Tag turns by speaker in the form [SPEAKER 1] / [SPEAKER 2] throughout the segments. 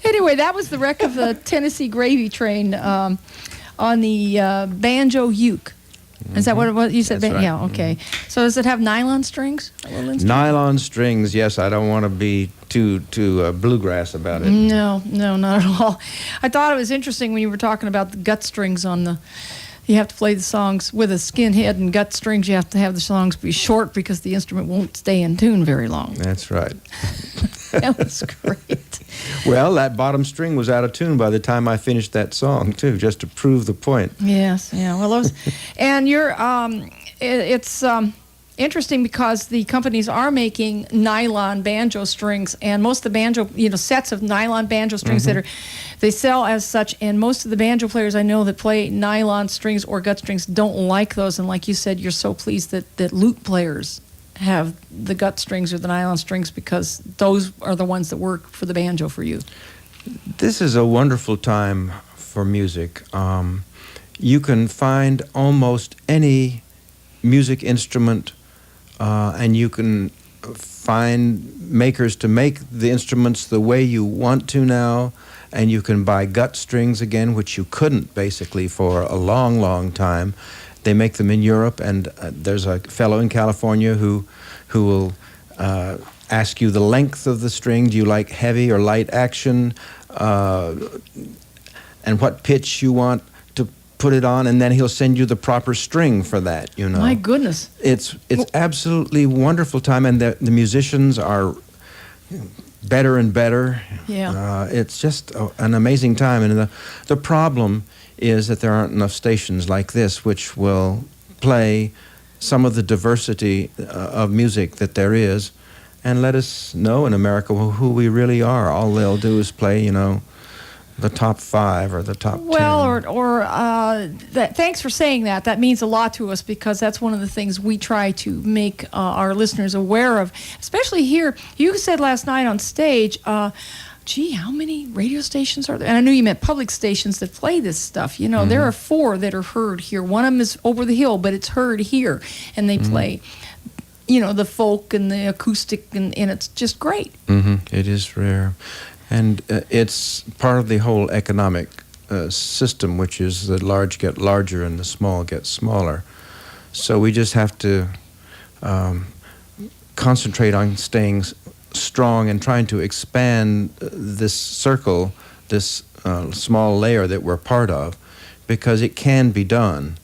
[SPEAKER 1] Anyway, that was the wreck of the Tennessee Gravy Train on the banjo uke. Is that what it was? You said,
[SPEAKER 2] That's right.
[SPEAKER 1] Yeah, okay. So does it have nylon strings?
[SPEAKER 2] Nylon strings, yes. I don't want to be too bluegrass about it.
[SPEAKER 1] No, not at all. I thought it was interesting when you were talking about the gut strings on the... You have to play the songs with a skin head and gut strings. You have to have the songs be short because the instrument won't stay in tune very long.
[SPEAKER 2] That's right.
[SPEAKER 1] That was great.
[SPEAKER 2] Well, that bottom string was out of tune by the time I finished that song, too, just to prove the point.
[SPEAKER 1] Yes, yeah. Well, those, and it's interesting because the companies are making nylon banjo strings, and most of the banjo, sets of nylon banjo strings they sell as such, and most of the banjo players I know that play nylon strings or gut strings don't like those, and like you said, you're so pleased that lute players have the gut strings or the nylon strings because those are the ones that work for the banjo for you.
[SPEAKER 2] This is a wonderful time for music. You can find almost any music instrument, and you can find makers to make the instruments the way you want to now, and you can buy gut strings again, which you couldn't basically for a long, long time. They make them in Europe, and there's a fellow in California who will ask you the length of the string. Do you like heavy or light action? And what pitch you want to put it on, and then he'll send you the proper string for that,
[SPEAKER 1] My goodness.
[SPEAKER 2] It's absolutely wonderful time, and the musicians are better and better.
[SPEAKER 1] Yeah.
[SPEAKER 2] It's just an amazing time, and the problem is that there aren't enough stations like this which will play some of the diversity of music that there is, and let us know in America who we really are. All they'll do is play, the top 5 or the top 10.
[SPEAKER 1] Well, thanks for saying that. That means a lot to us because that's one of the things we try to make our listeners aware of, especially here. You said last night on stage, how many radio stations are there? And I knew you meant public stations that play this stuff. There are 4 that are heard here. One of them is over the hill, but it's heard here, and they play, the folk and the acoustic, and it's just great.
[SPEAKER 2] It is rare. And it's part of the whole economic system, which is the large get larger and the small get smaller. So we just have to concentrate on staying strong and trying to expand this circle, this small layer that we're part of, because it can be done,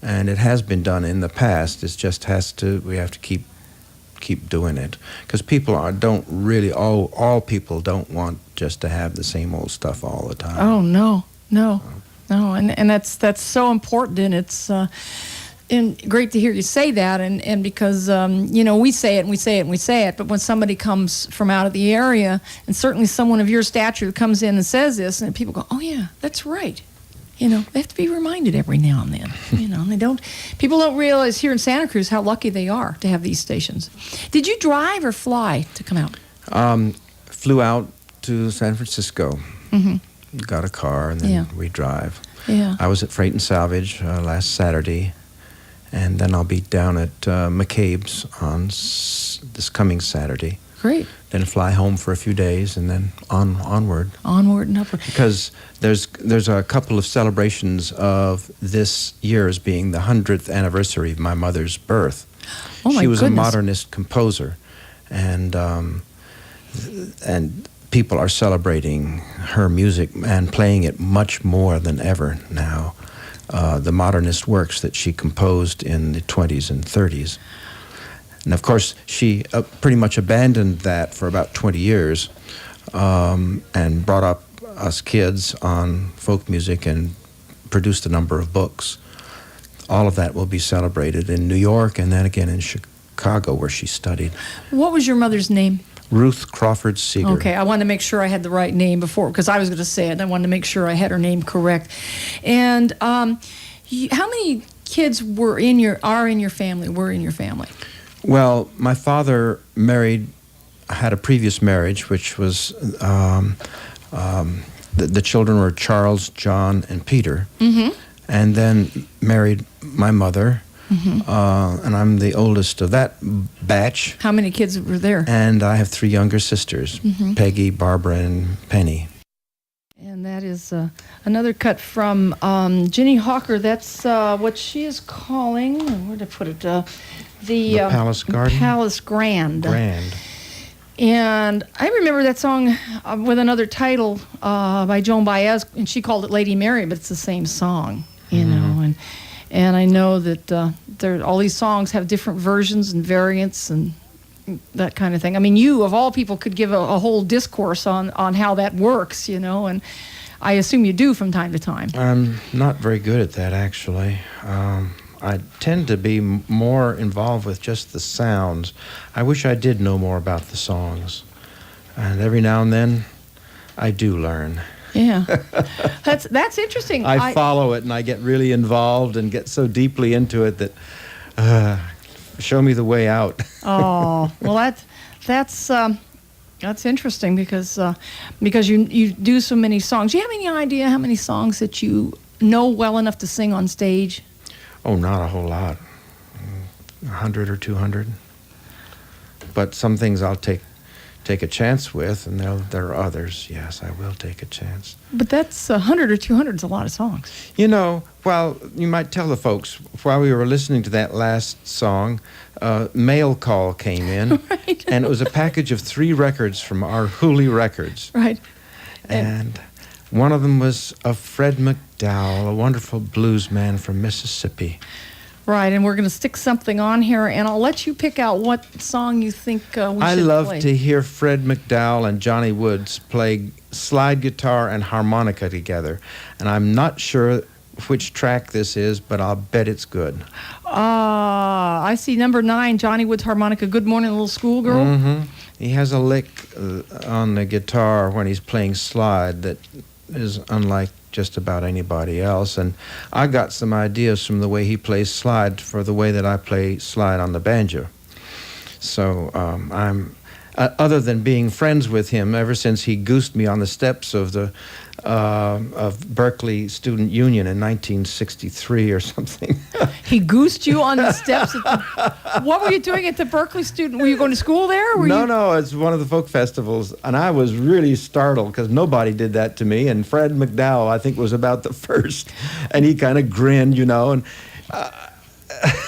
[SPEAKER 2] and it has been done in the past. It just we have to keep doing it, because people don't really, all people don't want just to have the same old stuff all the time.
[SPEAKER 1] Oh, no, and that's so important, and it's and great to hear you say that, and because we say it and we say it and we say it, but when somebody comes from out of the area, and certainly someone of your stature comes in and says this, and people go, oh yeah, that's right. They have to be reminded every now and then. And people don't realize here in Santa Cruz how lucky they are to have these stations. Did you drive or fly to come out?
[SPEAKER 2] Flew out to San Francisco, got a car, and then we drive.
[SPEAKER 1] Yeah.
[SPEAKER 2] I was at Freight and Salvage last Saturday, and then I'll be down at McCabe's on this coming Saturday.
[SPEAKER 1] Great.
[SPEAKER 2] Then fly home for a few days, and then onward.
[SPEAKER 1] Onward and upward.
[SPEAKER 2] Because there's a couple of celebrations of this year as being the 100th anniversary of my mother's birth.
[SPEAKER 1] Oh, my
[SPEAKER 2] She was
[SPEAKER 1] goodness.
[SPEAKER 2] a modernist composer, and people are celebrating her music and playing it much more than ever now. The modernist works that she composed in the 20s and 30s. And of course, she pretty much abandoned that for about 20 years and brought up us kids on folk music and produced a number of books. All of that will be celebrated in New York and then again in Chicago, where she studied.
[SPEAKER 1] What was your mother's name?
[SPEAKER 2] Ruth Crawford Seeger.
[SPEAKER 1] Okay, I wanted to make sure I had the right name before, because I was going to say it, and I wanted to make sure I had her name correct. And how many kids were in your family?
[SPEAKER 2] Well, my father had a previous marriage, which was, the children were Charles, John, and Peter, and then married my mother, and I'm the oldest of that batch.
[SPEAKER 1] How many kids were there?
[SPEAKER 2] And I have 3 younger sisters, Peggy, Barbara, and Penny.
[SPEAKER 1] And that is another cut from Ginny Hawker. That's what she is calling, where did I put it? The
[SPEAKER 2] Palace Garden?
[SPEAKER 1] Palace Grand.
[SPEAKER 2] Grand.
[SPEAKER 1] And I remember that song with another title by Joan Baez, and she called it Lady Mary, but it's the same song, you know. And I know that all these songs have different versions and variants and that kind of thing. I mean, you, of all people, could give a whole discourse on how that works, you know, and I assume you do from time to time.
[SPEAKER 2] I'm not very good at that, actually. I tend to be more involved with just the sounds. I wish I did know more about the songs. And every now and then, I do learn.
[SPEAKER 1] Yeah. That's interesting.
[SPEAKER 2] I follow it, and I get really involved and get so deeply into it that show me the way out.
[SPEAKER 1] Oh, well, that's interesting because you do so many songs. Do you have any idea how many songs that you know well enough to sing on stage?
[SPEAKER 2] Oh, not a whole lot. 100 or 200. But some things I'll take a chance with, and there are others. Yes, I will take a chance.
[SPEAKER 1] But that's 100 or 200 is a lot of songs.
[SPEAKER 2] You know, well, you might tell the folks, while we were listening to that last song, mail call came in,
[SPEAKER 1] Right.
[SPEAKER 2] And it was a package of 3 records from our Hooley Records.
[SPEAKER 1] Right.
[SPEAKER 2] And one of them was of Fred McDowell, a wonderful blues man from Mississippi.
[SPEAKER 1] Right, and we're going to stick something on here, and I'll let you pick out what song you think we should play.
[SPEAKER 2] I love to hear Fred McDowell and Johnny Woods play slide guitar and harmonica together. And I'm not sure which track this is, but I'll bet it's good.
[SPEAKER 1] I see number 9, Johnny Woods harmonica, Good Morning Little Schoolgirl.
[SPEAKER 2] He has a lick on the guitar when he's playing slide that is unlike just about anybody else, and I got some ideas from the way he plays slide for the way that I play slide on the banjo. So I'm other than being friends with him ever since he goosed me on the steps of the Berkeley Student Union in 1963 or something.
[SPEAKER 1] He goosed you on the steps. What were you doing at the Berkeley Student? Were you going to school there? Or
[SPEAKER 2] No, it's one of the folk festivals, and I was really startled because nobody did that to me, and Fred McDowell, I think, was about the first, and he kind of grinned, you know, and...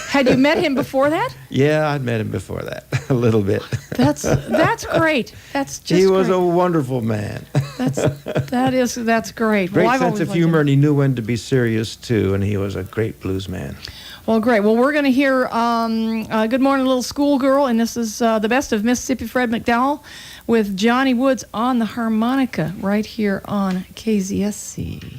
[SPEAKER 1] Had you met him before that?
[SPEAKER 2] Yeah, I'd met him before that, a little bit.
[SPEAKER 1] That's great. That's just
[SPEAKER 2] He was
[SPEAKER 1] great.
[SPEAKER 2] a wonderful man.
[SPEAKER 1] That's great.
[SPEAKER 2] Great
[SPEAKER 1] Well, I've
[SPEAKER 2] sense
[SPEAKER 1] always
[SPEAKER 2] of
[SPEAKER 1] liked
[SPEAKER 2] humor,
[SPEAKER 1] him.
[SPEAKER 2] and he knew when to be serious, too, and he was a great blues man.
[SPEAKER 1] Well, great. Well, we're going to hear Good Morning Little Schoolgirl, and this is the best of Mississippi Fred McDowell with Johnny Woods on the harmonica right here on KZSC.